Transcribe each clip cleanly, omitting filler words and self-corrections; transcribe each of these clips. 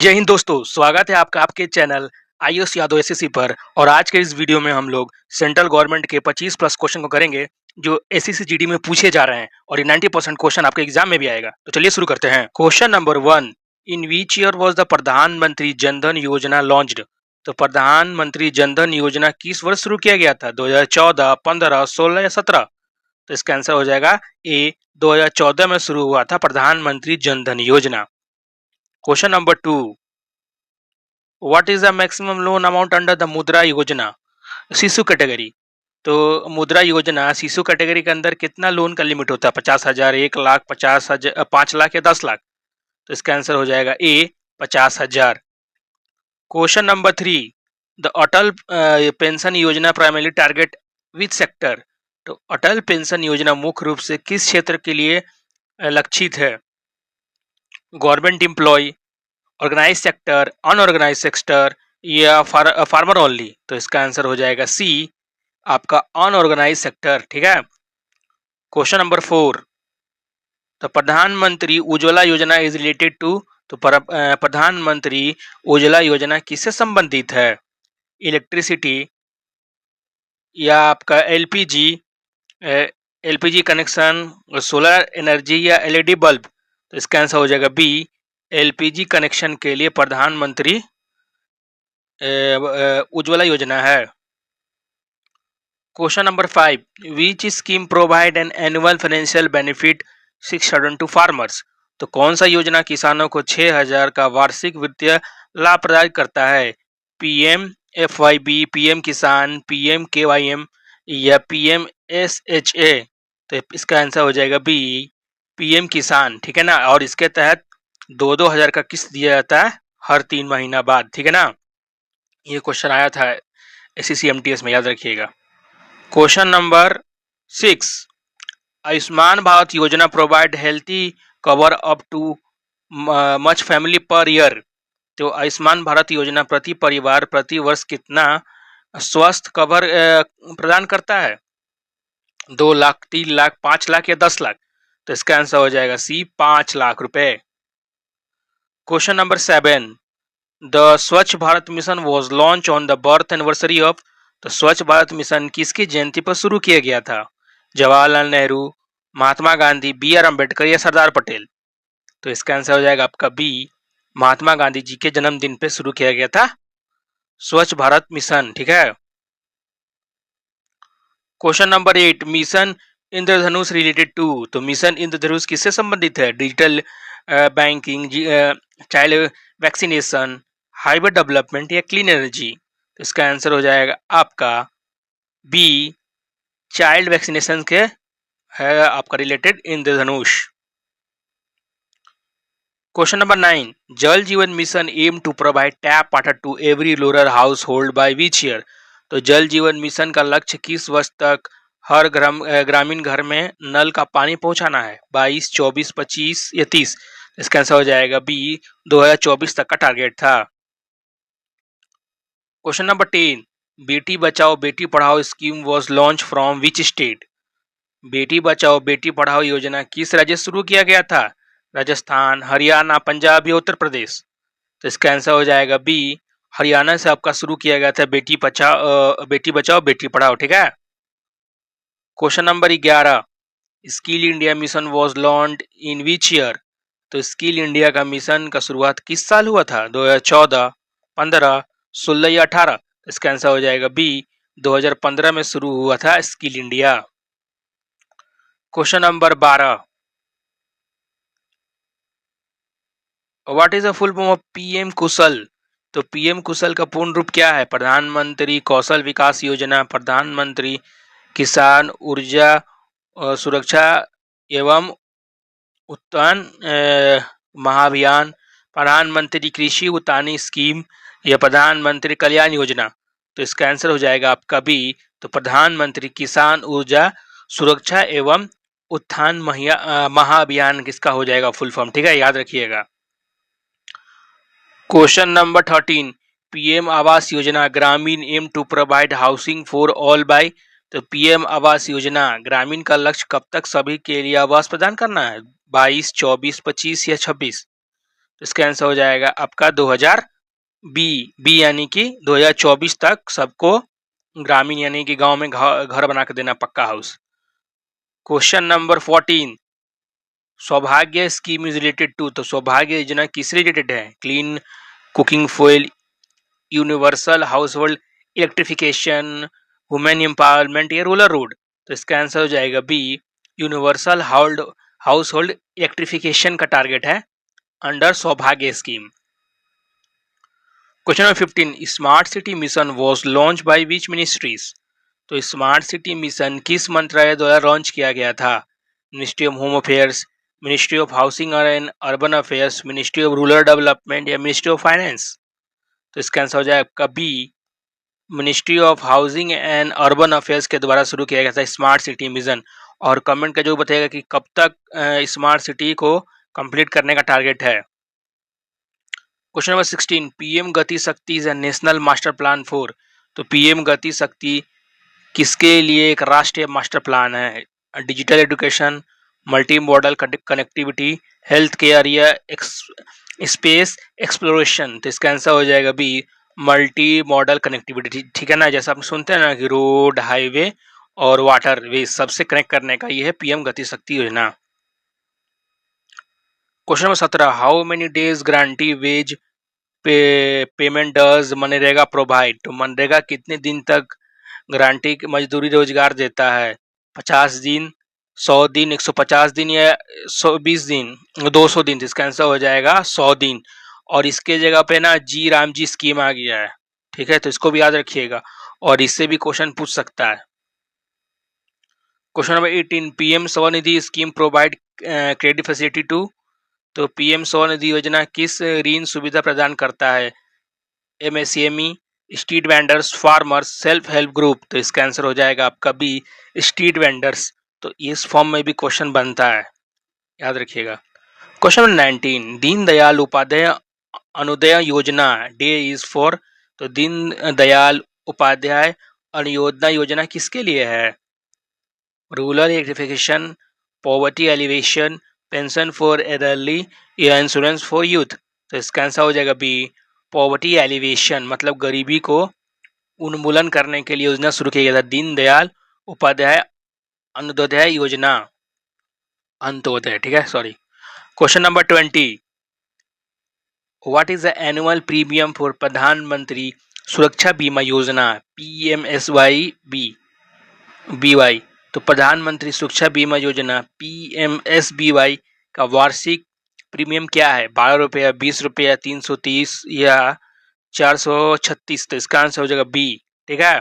जय हिंद दोस्तों, स्वागत है आपका आपके चैनल आयुष यादव एसएससी पर। और आज के इस वीडियो में हम लोग सेंट्रल गवर्नमेंट के 25 प्लस क्वेश्चन को करेंगे जो एसएससी जीडी में पूछे जा रहे हैं और ये 90% क्वेश्चन आपके एग्जाम में भी आएगा। तो चलिए शुरू करते हैं। Question number 1, in which year was the प्रधानमंत्री जनधन योजना लॉन्च्ड? तो प्रधानमंत्री जनधन योजना किस वर्ष शुरू किया गया था? 2014, 15, 16 या 17? तो इसका आंसर हो जाएगा ए, 2014 में शुरू हुआ था प्रधानमंत्री जनधन योजना। Question number 2, what is the maximum loan amount under the मुद्रा योजना? शिशु कैटेगरी। तो मुद्रा योजना शिशु कैटेगरी के अंदर कितना लोन का लिमिट होता है? 50,000, 1 लाख, 50,000, 5 लाख या 10 लाख? तो इसका आंसर हो जाएगा ए, 50,000। Question number 3, the Atal pension योजना प्राइमरी टारगेट विच सेक्टर? तो अटल पेंशन योजना मुख्य रूप से किस क्षेत्र के लिए लक्षित है? Government employ, organise sector, unorganise sector या फार्मर ओनली? तो इसका आंसर हो जाएगा सी, आपका अनऑर्गेनाइज सेक्टर। ठीक है। क्वेश्चन नंबर 4, तो प्रधानमंत्री उज्ज्वला योजना इज रिलेटेड टू? तो प्रधानमंत्री उज्ज्वला योजना किससे संबंधित है? इलेक्ट्रिसिटी या आपका LPG, LPG connection, solar energy या एलईडी बल्ब? तो इसका आंसर हो जाएगा बी, एलपीजी कनेक्शन के लिए प्रधानमंत्री उज्ज्वला योजना है। Question number 5, which scheme provide an annual financial benefit 6,000 to farmers? तो कौन सा योजना किसानों को 6,000 का वार्षिक वित्तीय लाभ प्रदान करता है? पीएम एफवाईबी, पीएम किसान, पीएम केवाईएम या पीएम एसएचए? तो इसका आंसर हो जाएगा बी, पीएम किसान। ठीक है ना। और इसके तहत 2,000 का किस्त दिया जाता है हर 3 महीना बाद। ठीक है ना। ये क्वेश्चन आया था एसएससी एमटीएस में, याद रखिएगा। क्वेश्चन नंबर 6, आयुष्मान भारत योजना provide healthy cover up too much family per year? तो आयुष्मान भारत योजना प्रति परिवार प्रति वर्ष कितना स्वास्थ्य कवर प्रदान करता है? 2 लाख, 3 लाख, 5 लाख या 10 लाख? तो इसका आंसर हो जाएगा सी, 5 लाख रुपए। क्वेश्चन नंबर 7, द स्वच्छ Bharat mission was launch on the birth anniversary of? तो स्वच्छ भारत मिशन किसकी जयंती पर शुरू किया गया था? जवाहरलाल नेहरू, महात्मा गांधी, बी आर अम्बेडकर या सरदार पटेल? तो इसका आंसर हो जाएगा आपका बी, महात्मा गांधी जी के जन्मदिन पे शुरू किया गया था स्वच्छ भारत मिशन। ठीक है। Question number 8, mission Indradhanush related to? तो मिशन इंद्रधनुष किससे संबंधित है? Digital banking, child vaccination, highway development या क्लीन एनर्जी? तो इसका आंसर हो जाएगा आपका बी, चाइल्ड वैक्सीनेशन के है आपका related Indradhanush. Question number 9, Jal Jeevan mission aim to provide tap water to every rural household by which year? तो जल जीवन मिशन का लक्ष्य किस वर्ष तक हर ग्रामीण घर में नल का पानी पहुंचाना है? 22, 24, 25 या 30? इसका आंसर हो जाएगा बी, 2024 तक का टारगेट था। Question number 10, Beti Bachao Beti Padhao scheme was launch from which state? Beti Bachao Beti Padhao योजना किस राज्य से शुरू किया गया था? राजस्थान, हरियाणा, पंजाब या उत्तर प्रदेश? तो इसका आंसर हो जाएगा बी, हरियाणा से आपका शुरू किया गया था बेटी बचाओ बेटी पढ़ाओ। ठीक है। Question number 11, skill India mission was launched in which year? तो स्किल इंडिया का मिशन का शुरुआत किस साल हुआ था? 2014, 15, 16 या 18? इसका आंसर हो जाएगा बी, 2015 में शुरू हुआ था skill India. Question number 12, what is the full form of PM Kushal? तो पीएम कुशल का पूर्ण रूप क्या है? प्रधानमंत्री कौशल विकास योजना, प्रधानमंत्री किसान ऊर्जा सुरक्षा एवं उत्थान महाअभियान, प्रधानमंत्री कृषि उतानी स्कीम या प्रधानमंत्री कल्याण योजना? तो इसका आंसर हो जाएगा आपका बी, तो प्रधानमंत्री किसान ऊर्जा सुरक्षा एवं उत्थान महाअभियान किसका हो जाएगा फुल फॉर्म। ठीक है, याद रखिएगा। Question number 13, PM Awas Yojana Gramin aim to provide housing for all by? तो पीएम आवास योजना ग्रामीण का लक्ष्य कब तक सभी के लिए आवास प्रदान करना है? 22, 24, 25 या 26? तो इसका आंसर हो जाएगा आपका 2020 यानी कि 2024 तक सबको ग्रामीण यानी कि गांव में घर बना के देना, पक्का हाउस। क्वेश्चन नंबर 14, सौभाग्य स्कीम इज रिलेटेड टू, तो सौभाग्य योजना किस रिलेटेड है? Clean cooking fuel, universal household electrification, women empowerment या रूरल रोड? तो इसका आंसर हो जाएगा B, universal household electrification का टारगेट है under Saubhagya scheme. Question number 15, smart city mission was launch by which ministries? तो smart city mission किस मंत्रालय द्वारा लॉन्च किया गया था? Ministry of home affairs, ministry of housing and urban affairs, ministry of rural development या ministry of finance? तो इसका आंसर हो जाएगा आपका B, ministry of housing and urban affairs के द्वारा शुरू किया गया था स्मार्ट सिटी मिशन। और कमेंट का जो बताएगा कि कब तक स्मार्ट सिटी को कंप्लीट करने का टारगेट है। क्वेश्चन नंबर 16, पीएम गति शक्ति is a national master plan for, तो पीएम गति शक्ति किसके लिए एक राष्ट्रीय मास्टर प्लान है? Digital education, multi modal connectivity, health care या स्पेस एक्सप्लोरेशन? तो इसका आंसर हो जाएगा बी, मल्टी मॉडल कनेक्टिविटी। ठीक है ना, जैसा आप सुनते हैं ना कि रोड, हाईवे और वाटर वे सबसे कनेक्ट करने का ये है PM Gati Shakti Yojana. Question number 17, how many days guarantee wage payment does मनरेगा प्रोवाइड, तो मनरेगा कितने दिन तक गारंटी मजदूरी रोजगार देता है? 50 दिन, 100 दिन, 150 दिन या 120 दिन, 200 दिन? तो इसका आंसर हो जाएगा 100 दिन। और इसके जगह पे ना जी राम जी स्कीम आ गया है, ठीक है, तो इसको भी याद रखिएगा और इससे भी क्वेश्चन पूछ सकता है। Question number 18, PM SVANidhi scheme provide credit facility to, तो पीएम स्वनिधि योजना किस ऋण सुविधा प्रदान करता है? MSME, street vendors, farmers, self help group? तो इसका आंसर हो जाएगा आपका बी, स्ट्रीट वेंडर्स। तो इस फॉर्म में भी क्वेश्चन बनता है, याद रखिएगा। क्वेश्चन नंबर 19, दीनदयाल उपाध्याय अनुदय योजना डे इज फॉर, तो दीनदयाल उपाध्याय अनुयोजना योजना किसके लिए है? Rural electrification, poverty alleviation, pension for elderly या इंश्योरेंस फॉर यूथ? तो इसका आंसर हो जाएगा बी, पॉवर्टी एलिवेशन, मतलब गरीबी को उन्मूलन करने के लिए योजना शुरू किया गया था, दीनदयाल उपाध्याय अंत्योदय योजना, अंत्योदय, ठीक है, sorry. Question number 20, what is the annual premium for प्रधानमंत्री सुरक्षा बीमा योजना पीएमएसवाई बीवाई? तो प्रधानमंत्री सुरक्षा बीमा योजना पीएमएसबीवाई का वार्षिक प्रीमियम क्या है? 12 रुपया, 20 रुपया, 330 या 436? तो इसका आंसर हो जाएगा बी, ठीक है।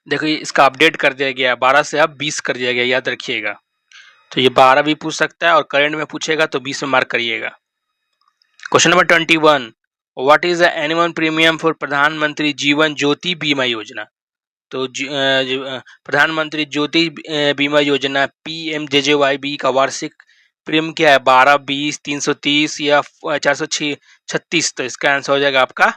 देखिए इसका अपडेट कर दिया गया, 12 से अब 20 कर दिया गया, याद रखिएगा। तो ये 12 भी पूछ सकता है और करंट में पूछेगा तो 20 में मार्क करिएगा। Question number 21, what is the annual premium for प्रधानमंत्री जीवन ज्योति बीमा योजना? तो प्रधानमंत्री ज्योति बीमा योजना पीएमजेजेवाई का वार्षिक प्रीमियम क्या है? 12, 20, 330 या 436? तो इसका आंसर हो जाएगा आपका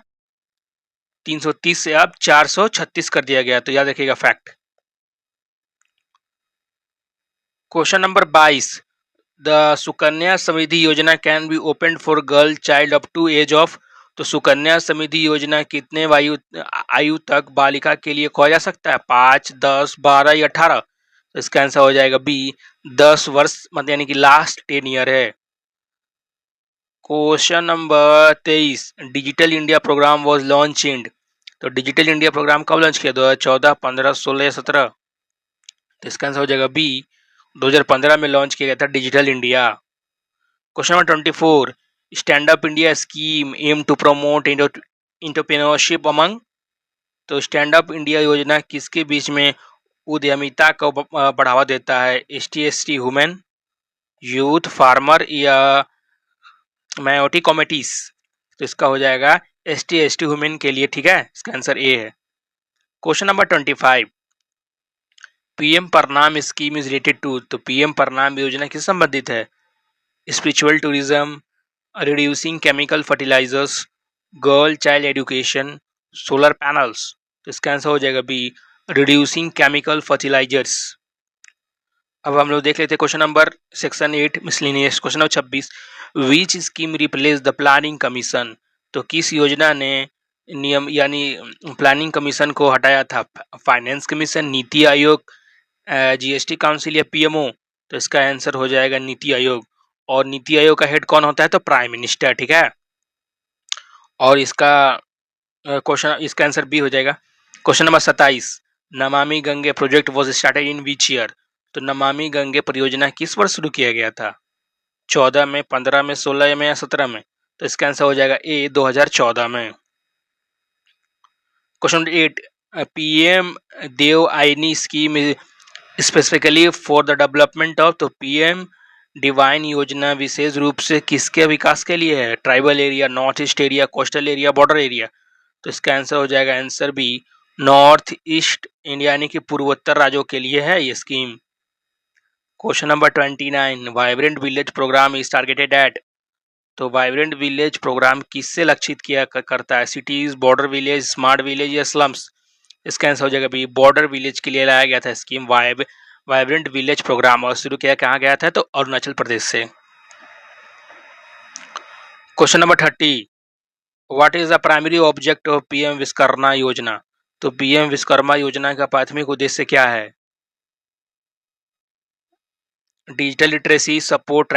330 से अब 436 कर दिया गया, तो याद रखिएगा fact. Question number 22, the Sukanya Samriddhi Yojana can be open for girl child up to age of, तो सुकन्या समृद्धि योजना कितने आयु तक बालिका के लिए खोला जा सकता है? 5, 10, 12 या 18? तो इसका आंसर हो जाएगा बी, 10 वर्ष, मतलब यानी कि लास्ट 10 ईयर है। Question number 23, digital India programme was launch in, तो डिजिटल इंडिया प्रोग्राम कब लॉन्च किया? 2014, 15, 16 या 17? तो इसका आंसर हो जाएगा बी, 2015 में लॉन्च किया गया था digital India. Question number 24, stand up India scheme aim to promote entrepreneurship among, तो स्टैंड अप इंडिया योजना किसके बीच में उद्यमिता को बढ़ावा देता है? ST/ST वुमेन, यूथ, फार्मर या माइनॉरिटी कम्युनिटीज? तो इसका हो जाएगा ST/ST वुमेन के लिए, ठीक है, इसका आंसर ए है। Question number 25, PM Pranam scheme is related to, तो पीएम प्रणाम योजना किससे संबंधित है? Spiritual tourism, reducing chemical fertilizers, girl child education, solar panels? तो इसका आंसर हो जाएगा बी, रिड्यूसिंग केमिकल फर्टिलाइजर्स। अब हम लोग देख लेते हैं question number section 8 miscellaneous. Question number 26, which scheme replace the planning commission, तो किस योजना ने नियम यानी प्लानिंग कमीशन को हटाया था? Finance commission, NITI Aayog, GST council या पीएमओ? तो इसका आंसर हो जाएगा नीति आयोग। और नीति आयोग का हेड कौन होता है? तो प्राइम मिनिस्टर, ठीक है। और इसका क्वेश्चन, इसका आंसर बी हो जाएगा। Question number 27, Namami Gange project was started in which year? तो नमामि गंगे परियोजना किस वर्ष शुरू किया गया था? 14 में, 15 में, 16 में या 17 में? तो इसका आंसर हो जाएगा ए, 2014 में। क्वेश्चन नंबर 8, पीएम देव आयनी scheme specifically for the development of, तो पीएम डिवाइन योजना विशेष रूप से किसके विकास के लिए है? Tribal area, north east area, coastal area, border area? तो इसका आंसर हो जाएगा answer B, north east India यानी कि पूर्वोत्तर राज्यों के लिए है ये scheme. Question number 29, vibrant village programme is targeted at, तो वाइब्रेंट विलेज प्रोग्राम किससे लक्षित किया करता है? Cities, border village, smart village या स्लम्स? इसका आंसर हो जाएगा बी, बॉर्डर विलेज के लिए लाया गया था स्कीम वाइब्रेंट विलेज प्रोग्राम, और शुरू किया कहाँ गया था? तो अरुणाचल प्रदेश से। Question number 30, what is the primary object of PM Vishwakarma योजना? तो पीएम विश्वकर्मा योजना का प्राथमिक उद्देश्य क्या है? Digital literacy, support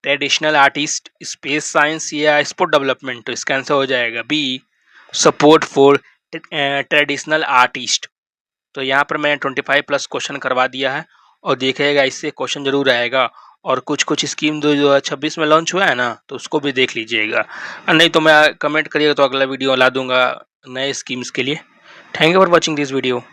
traditional artist, space science या स्पोर्ट डेवलपमेंट? तो इसका आंसर हो जाएगा B, support for traditional artist. तो यहाँ पर मैंने 25 प्लस क्वेश्चन करवा दिया है, और देखिएगा इससे क्वेश्चन जरूर आएगा। और कुछ कुछ स्कीम 2026 में लॉन्च हुआ है ना, तो उसको भी देख लीजिएगा। नहीं तो मैं कमेंट करिएगा तो अगला वीडियो ला दूंगा नए स्कीम्स के लिए। Thank you for watching this video.